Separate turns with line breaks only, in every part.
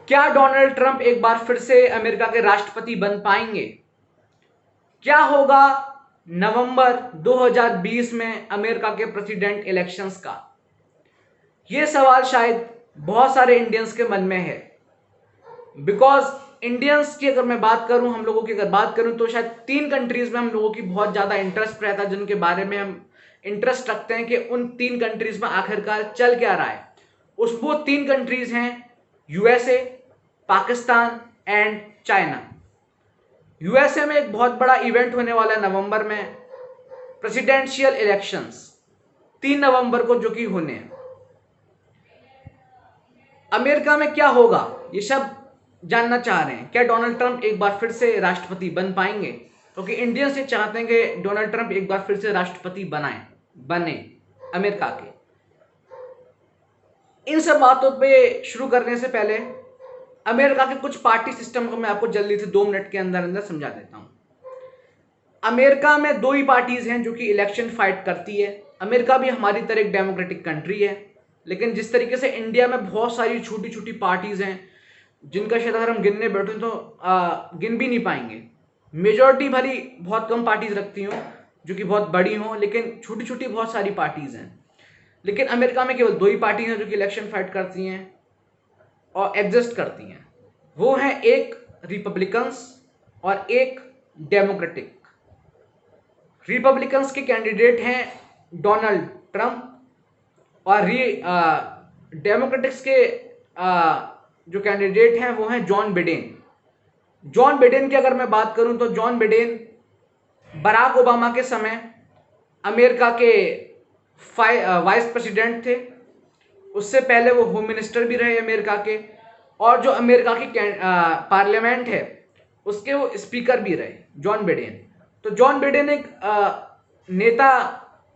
क्या Donald Trump एक बार फिर से अमेरिका के राष्ट्रपति बन पाएंगे? क्या होगा नवंबर 2020 में अमेरिका के प्रेसिडेंट इलेक्शंस का? यह सवाल शायद बहुत सारे इंडियंस के मन में है। बिकॉज इंडियंस की अगर मैं बात करूं, हम लोगों की अगर बात करूं, तो शायद 3 कंट्रीज में हम लोगों की बहुत ज्यादा इंटरेस्ट रहता है, जिनके बारे में हम इंटरेस्ट रखते हैं कि उन 3 कंट्रीज में आखिरकार चल क्या रहा है। वो 3 कंट्रीज हैं USA, Pakistan and China. USA में एक बहुत बड़ा इवेंट होने वाला है नवंबर में, प्रेसिडेंशियल इलेक्शंस 3 नवंबर को जो कि होने हैं। अमेरिका में क्या होगा ये सब जानना चाह रहे हैं। क्या डोनाल्ड ट्रंप एक बार फिर से राष्ट्रपति बन पाएंगे? क्योंकि इंडियंस ये चाहते हैं कि डोनाल्ड ट्रंप एक बार फिर से राष्ट्रपति बने अमेरिका के। इन सब बातों पे शुरू करने से पहले अमेरिका के कुछ पार्टी सिस्टम को मैं आपको जल्दी से 2 मिनट के अंदर अंदर समझा देता हूं। अमेरिका में 2 ही पार्टीज हैं जो कि इलेक्शन फाइट करती है। अमेरिका भी हमारी तरह एक डेमोक्रेटिक कंट्री है, लेकिन जिस तरीके से इंडिया में बहुत सारी छोटी छोटी पार्टीज हैं जिनका शायद अगर हम गिनने बैठे तो गिन भी नहीं पाएंगे। मेजॉरिटी भली बहुत कम पार्टीज रखती हों जो कि बहुत बड़ी हों, लेकिन छोटी छोटी बहुत सारी पार्टीज हैं। लेकिन अमेरिका में केवल 2 ही पार्टीज हैं जो कि इलेक्शन फाइट करती हैं और एग्जिस्ट करती हैं। वो हैं एक रिपब्लिकन्स और एक डेमोक्रेटिक। रिपब्लिकन्स के कैंडिडेट हैं डोनाल्ड ट्रंप और डेमोक्रेटिक्स के जो कैंडिडेट हैं वो हैं जॉन बिडेन। जॉन बिडेन की अगर मैं बात करूं तो जॉन बिडेन बराक ओबामा के समय अमेरिका के वाइस प्रेसिडेंट थे। उससे पहले वो होम मिनिस्टर भी रहे अमेरिका के, और जो अमेरिका की पार्लियामेंट है उसके वो स्पीकर भी रहे जॉन बिडेन। तो जॉन बिडेन एक नेता,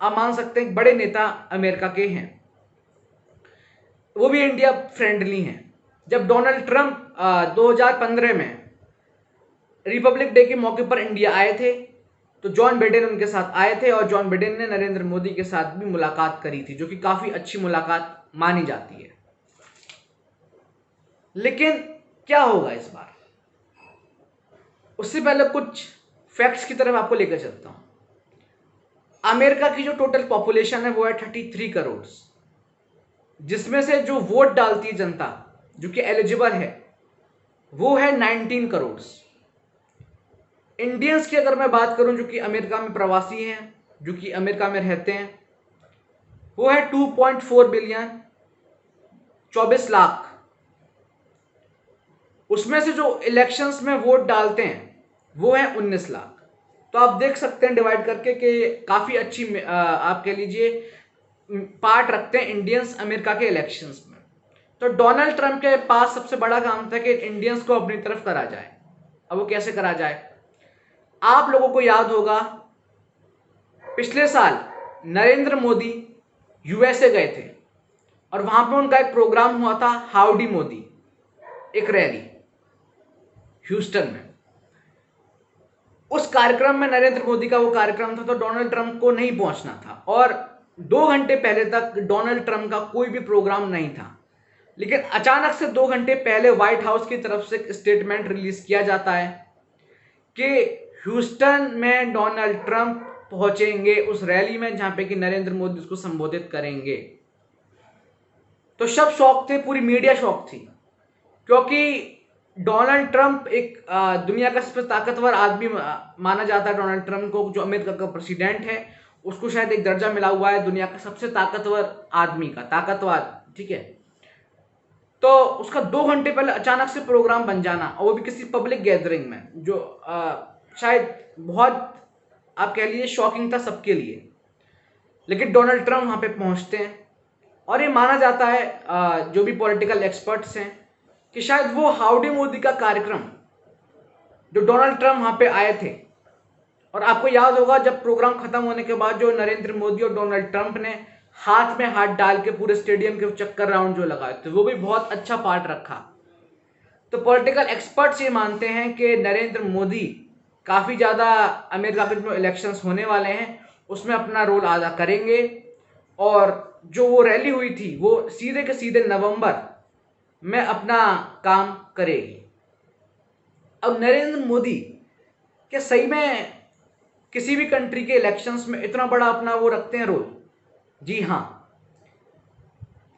आप मान सकते हैं एक बड़े नेता अमेरिका के हैं। वो भी इंडिया फ्रेंडली हैं। जब डोनाल्ड ट्रंप 2015 में रिपब्लिक डे के मौके पर इंडिया आए थे तो जॉन बिडेन उनके साथ आए थे, और जॉन बिडेन ने नरेंद्र मोदी के साथ भी मुलाकात करी थी, जो कि काफी अच्छी मुलाकात मानी जाती है। लेकिन क्या होगा इस बार, उससे पहले कुछ फैक्ट्स की तरफ आपको लेकर चलता हूं। अमेरिका की जो टोटल पॉपुलेशन है वो है 33 करोड़, जिसमें से जो वोट डालती है जनता जो कि एलिजिबल है वो है 19 करोड़। इंडियंस की अगर मैं बात करूं जो कि अमेरिका में प्रवासी हैं, जो कि अमेरिका में रहते हैं, वो है 2.4 बिलियन, 24 लाख। उसमें से जो इलेक्शंस में वोट डालते हैं वो है 19 लाख। तो आप देख सकते हैं डिवाइड करके कि काफी अच्छी आप कह लीजिए पार्ट रखते हैं इंडियंस अमेरिका के इलेक्शंस में। तो डोनाल्ड ट्रंप के पास सबसे बड़ा काम था कि इंडियंस को अपनी तरफ करा जाए। अब वो कैसे करा जाए? आप लोगों को याद होगा पिछले साल नरेंद्र मोदी यूएसए गए थे और वहां पे उनका एक प्रोग्राम हुआ था, हाउडी मोदी, एक रैली ह्यूस्टन में। उस कार्यक्रम में नरेंद्र मोदी का वो कार्यक्रम था, तो डोनाल्ड ट्रंप को नहीं पहुंचना था, और 2 घंटे पहले तक डोनाल्ड ट्रंप का कोई भी प्रोग्राम नहीं था। लेकिन अचानक से 2 घंटे पहले व्हाइट हाउस की तरफ से एक स्टेटमेंट रिलीज किया जाता है कि ह्यूस्टन में डोनाल्ड ट्रंप पहुंचेंगे उस रैली में जहां पे कि नरेंद्र मोदी उसको संबोधित करेंगे। तो सब शौक थे, पूरी मीडिया शौक थी, क्योंकि डोनाल्ड ट्रंप एक दुनिया का सबसे ताकतवर आदमी माना जाता है। डोनाल्ड ट्रंप को, जो अमेरिका का प्रेसिडेंट है, उसको शायद एक दर्जा मिला हुआ है दुनिया का सबसे ताकतवर आदमी का, ताकतवर, ठीक है। तो उसका 2 घंटे पहले अचानक से प्रोग्राम बन जाना, और वो भी किसी पब्लिक गैदरिंग में, जो शायद बहुत आप कह लीजिए शॉकिंग था सबके लिए। लेकिन डोनाल्ड ट्रंप वहां पे पहुंचते हैं, और ये माना जाता है जो भी पॉलिटिकल एक्सपर्ट्स हैं कि शायद वो हाउडी मोदी का कार्यक्रम जो डोनाल्ड ट्रंप वहां पे आए थे, और आपको याद होगा जब प्रोग्राम खत्म होने के बाद जो नरेंद्र मोदी और डोनाल्ड ट्रंप ने हाथ में हाथ डाल के पूरे स्टेडियम के चक्कर राउंड जो लगाए थे, वो भी बहुत अच्छा पार्ट रखा। तो पॉलिटिकल एक्सपर्ट्स ये मानते हैं कि नरेंद्र मोदी काफी ज्यादा अमेरिका के जो इलेक्शंस होने वाले हैं उसमें अपना रोल अदा करेंगे, और जो वो रैली हुई थी वो सीधे के सीधे नवंबर में अपना काम करेगी। अब नरेंद्र मोदी क्या सही में किसी भी कंट्री के इलेक्शंस में इतना बड़ा अपना वो रखते हैं रोल? जी हाँ।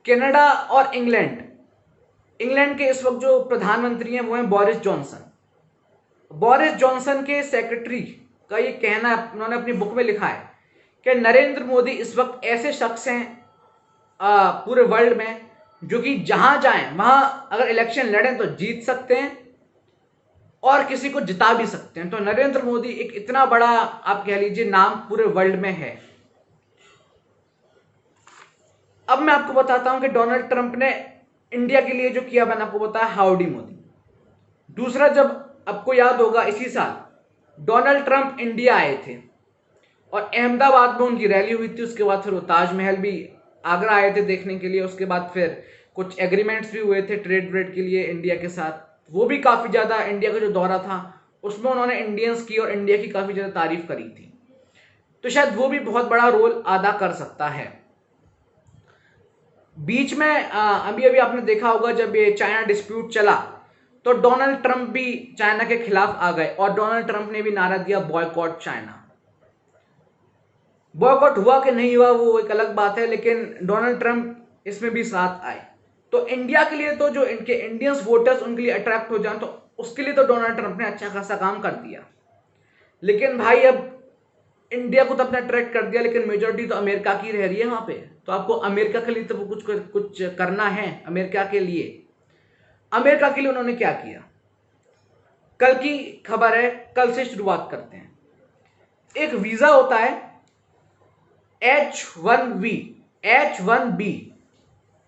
कनाडा और इंग्लैंड के इस वक्त जो प्रधानमंत्री हैं वो हैं बोरिस जॉनसन। बोरिस जॉनसन के सेक्रेटरी का ये कहना है, उन्होंने अपनी बुक में लिखा है कि नरेंद्र मोदी इस वक्त ऐसे शख्स हैं पूरे वर्ल्ड में जो कि जहां जाएं वहां अगर इलेक्शन लड़ें तो जीत सकते हैं और किसी को जिता भी सकते हैं। तो नरेंद्र मोदी एक इतना बड़ा आप कह लीजिए नाम पूरे वर्ल्ड में है। अब मैं आपको बताता हूं कि डोनाल्ड ट्रंप ने इंडिया के लिए जो किया, मैंने आपको बताया हाउडी मोदी। दूसरा, जब आपको याद होगा इसी साल डोनाल्ड ट्रंप इंडिया आए थे और अहमदाबाद में उनकी रैली हुई थी। उसके बाद फिर वो ताजमहल भी आगरा आए थे देखने के लिए। उसके बाद फिर कुछ एग्रीमेंट्स भी हुए थे ट्रेड व्रेड के लिए इंडिया के साथ। वो भी काफ़ी ज़्यादा, इंडिया का जो दौरा था उसमें उन्होंने इंडियंस की और इंडिया की काफ़ी ज़्यादा तारीफ करी थी। तो शायद वो भी बहुत बड़ा रोल अदा कर सकता है। बीच में अभी अभी आपने देखा होगा जब ये चाइना डिस्प्यूट चला तो डोनाल्ड ट्रंप भी चाइना के खिलाफ आ गए और डोनाल्ड ट्रंप ने भी नारा दिया बॉयकॉट चाइना। बॉयकॉट हुआ कि नहीं हुआ वो एक अलग बात है, लेकिन डोनाल्ड ट्रंप इसमें भी साथ आए। तो इंडिया के लिए तो जो इनके इंडियंस वोटर्स उनके लिए अट्रैक्ट हो जाए तो उसके लिए तो डोनाल्ड ट्रंप ने अच्छा खासा काम कर दिया। लेकिन भाई अब इंडिया को तो अपने अट्रैक्ट कर दिया, लेकिन मेजोरिटी तो अमेरिका की रह रही है वहां पे। तो आपको अमेरिका के लिए तो वो कुछ करना है। अमेरिका के लिए उन्होंने क्या किया, कल की खबर है, कल से शुरुआत करते हैं। एक वीजा होता है H1B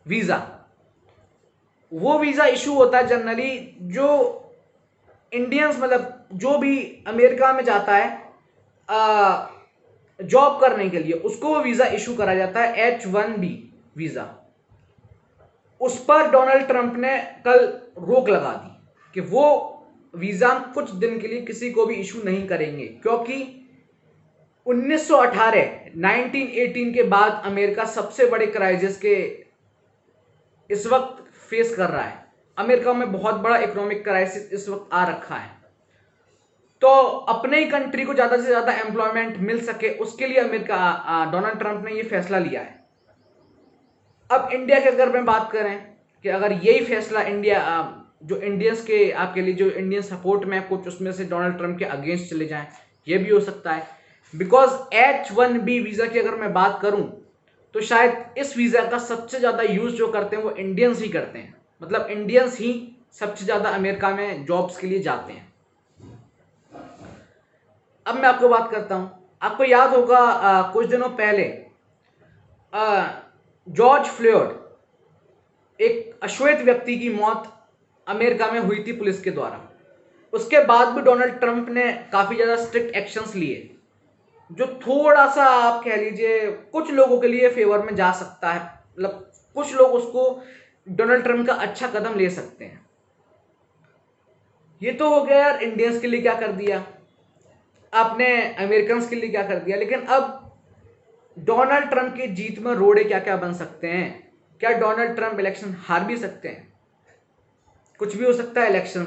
वीजा। वो वीजा इशू होता है जनरली जो इंडियंस, मतलब जो भी अमेरिका में जाता है जॉब करने के लिए, उसको वो वीजा इशू करा जाता है H1B वीजा। उस पर डोनाल्ड ट्रंप ने कल रोक लगा दी कि वो वीजा कुछ दिन के लिए किसी को भी इशू नहीं करेंगे, क्योंकि 1918 के बाद अमेरिका सबसे बड़े क्राइसिस के इस वक्त फेस कर रहा है। अमेरिका में बहुत बड़ा इकोनॉमिक क्राइसिस इस वक्त आ रखा है। तो अपने ही कंट्री को ज्यादा से ज्यादा एम्प्लॉयमेंट मिल सके उसके लिए अमेरिका डोनाल्ड ट्रंप ने ये फैसला लिया है। अब इंडिया के अगर मैं बात करें कि अगर यही फैसला इंडिया जो इंडियंस के आपके लिए जो इंडियन सपोर्ट में कुछ उसमें से डोनाल्ड ट्रंप के अगेंस्ट चले जाएं, ये भी हो सकता है। बिकॉज H1B वीजा की अगर मैं बात करूं तो शायद इस वीजा का सबसे ज्यादा यूज जो करते हैं वो इंडियंस ही करते हैं। मतलब इंडियंस ही सबसे ज्यादा अमेरिका में जॉब्स के लिए जाते हैं। अब मैं आपको बात करता हूं, आपको याद होगा कुछ दिनों पहले जॉर्ज फ्लॉयड एक अश्वेत व्यक्ति की मौत अमेरिका में हुई थी पुलिस के द्वारा। उसके बाद भी डोनाल्ड ट्रंप ने काफी ज्यादा स्ट्रिक्ट एक्शंस लिए, जो थोड़ा सा आप कह लीजिए कुछ लोगों के लिए फेवर में जा सकता है। मतलब कुछ लोग उसको डोनाल्ड ट्रंप का अच्छा कदम ले सकते हैं। ये तो हो गया यार इंडियंस के लिए क्या कर दिया, आपने अमेरिकन के लिए क्या कर दिया। लेकिन अब डोनाल्ड ट्रंप की जीत में रोड़े क्या क्या बन सकते हैं। क्या डोनाल्ड ट्रंप इलेक्शन हार भी सकते हैं? कुछ भी हो सकता है। इलेक्शन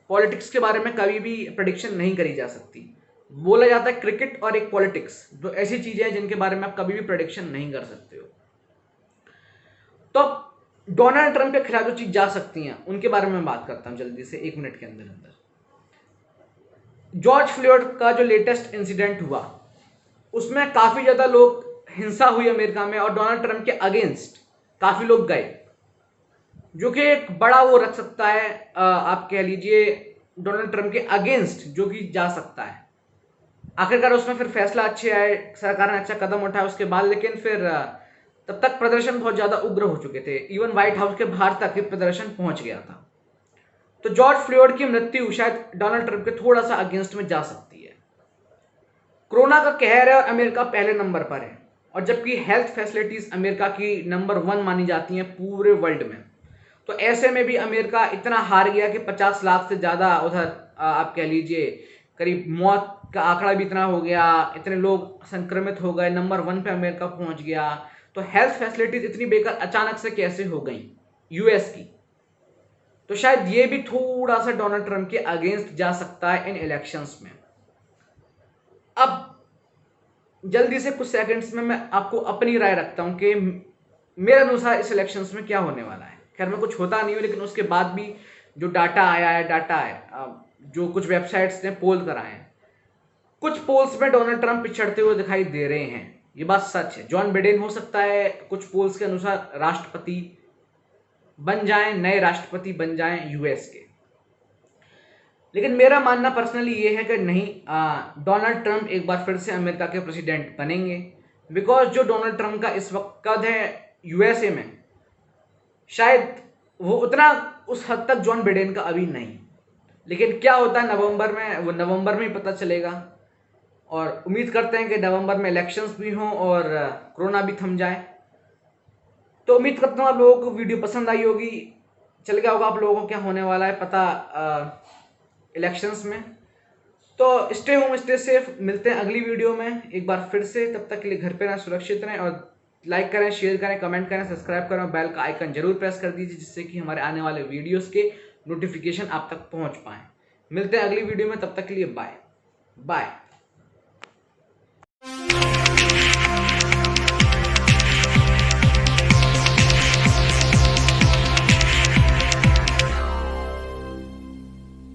पॉलिटिक्स के बारे में कभी भी प्रेडिक्शन नहीं करी जा सकती। बोला जाता है क्रिकेट और एक पॉलिटिक्स दो ऐसी चीजें हैं जिनके बारे में आप कभी भी प्रेडिक्शन नहीं कर सकते हो। तो डोनाल्ड ट्रंप के खिलाफ जो चीज जा सकती हैं उनके बारे में मैं बात करता हूं जल्दी से 1 मिनट के अंदर अंदर। जॉर्ज फ्लॉयड का जो लेटेस्ट इंसिडेंट हुआ उसमें काफी ज्यादा लोग हिंसा हुई अमेरिका में और डोनाल्ड ट्रंप के अगेंस्ट काफी लोग गए, जो कि एक बड़ा वो रख सकता है आप कह लीजिए डोनाल्ड ट्रंप के अगेंस्ट जो कि जा सकता है। आखिरकार उसमें फिर फैसला अच्छे आए, सरकार ने अच्छा कदम उठाया उसके बाद। लेकिन फिर तब तक प्रदर्शन बहुत ज्यादा उग्र हो चुके थे, इवन व्हाइट हाउस के बाहर तक ये प्रदर्शन पहुंच गया था। तो जॉर्ज फ्लॉयड की मृत्यु शायद डोनाल्ड ट्रंप के थोड़ा सा अगेंस्ट में जा सकती है। कोरोना का कहर है और अमेरिका पहले नंबर पर है, और जबकि हेल्थ फैसिलिटीज अमेरिका की नंबर 1 मानी जाती हैं पूरे वर्ल्ड में। तो ऐसे में भी अमेरिका इतना हार गया कि 50 लाख से ज्यादा उधर आप कह लीजिए करीब मौत का आंकड़ा भी इतना हो गया, इतने लोग संक्रमित हो गए, नंबर 1 पे अमेरिका पहुंच गया। तो हेल्थ फैसिलिटीज इतनी बेकार अचानक से कैसे हो गई यूएस की? तो शायद ये भी थोड़ा सा डोनाल्ड ट्रंप के अगेंस्ट जा सकता है इन इलेक्शंस में। अब जल्दी से कुछ सेकंड्स में मैं आपको अपनी राय रखता हूं कि मेरे अनुसार इस इलेक्शंस में क्या होने वाला है। खैर मैं कुछ होता नहीं हूं, लेकिन उसके बाद भी जो डाटा है, जो कुछ वेबसाइट्स ने पोल कराए हैं, कुछ पोल्स में डोनाल्ड ट्रंप पिछड़ते हुए दिखाई दे रहे हैं। ये बात सच है। जॉन बिडेन हो सकता है कुछ पोल्स के अनुसार राष्ट्रपति बन जाएं, नए राष्ट्रपति बन जाएं यूएस के। लेकिन मेरा मानना पर्सनली ये है कि नहीं, डोनाल्ड ट्रंप एक बार फिर से अमेरिका के प्रेसिडेंट बनेंगे। बिकॉज जो डोनाल्ड ट्रंप का इस वक्त कद है यूएसए में, शायद वो उतना उस हद तक जॉन बिडेन का अभी नहीं। लेकिन क्या होता है नवंबर में, वो नवंबर में ही पता चलेगा। और उम्मीद करते हैं कि नवंबर में इलेक्शंस भी हों और कोरोना भी थम जाए। तो उम्मीद करता हूँ आप लोगों को वीडियो पसंद आई होगी, चल गया होगा आप लोगों को क्या होने वाला है पता इलेक्शंस में। तो स्टे होम स्टे सेफ, मिलते हैं अगली वीडियो में एक बार फिर से। तब तक के लिए घर पे रहें, सुरक्षित रहें, और लाइक करें, शेयर करें, कमेंट करें, सब्सक्राइब करें, बेल का आइकन जरूर प्रेस कर दीजिए, जिससे कि हमारे आने वाले वीडियोस के नोटिफिकेशन आप तक पहुंच पाए। मिलते हैं अगली वीडियो में, तब तक के लिए बाय बाय।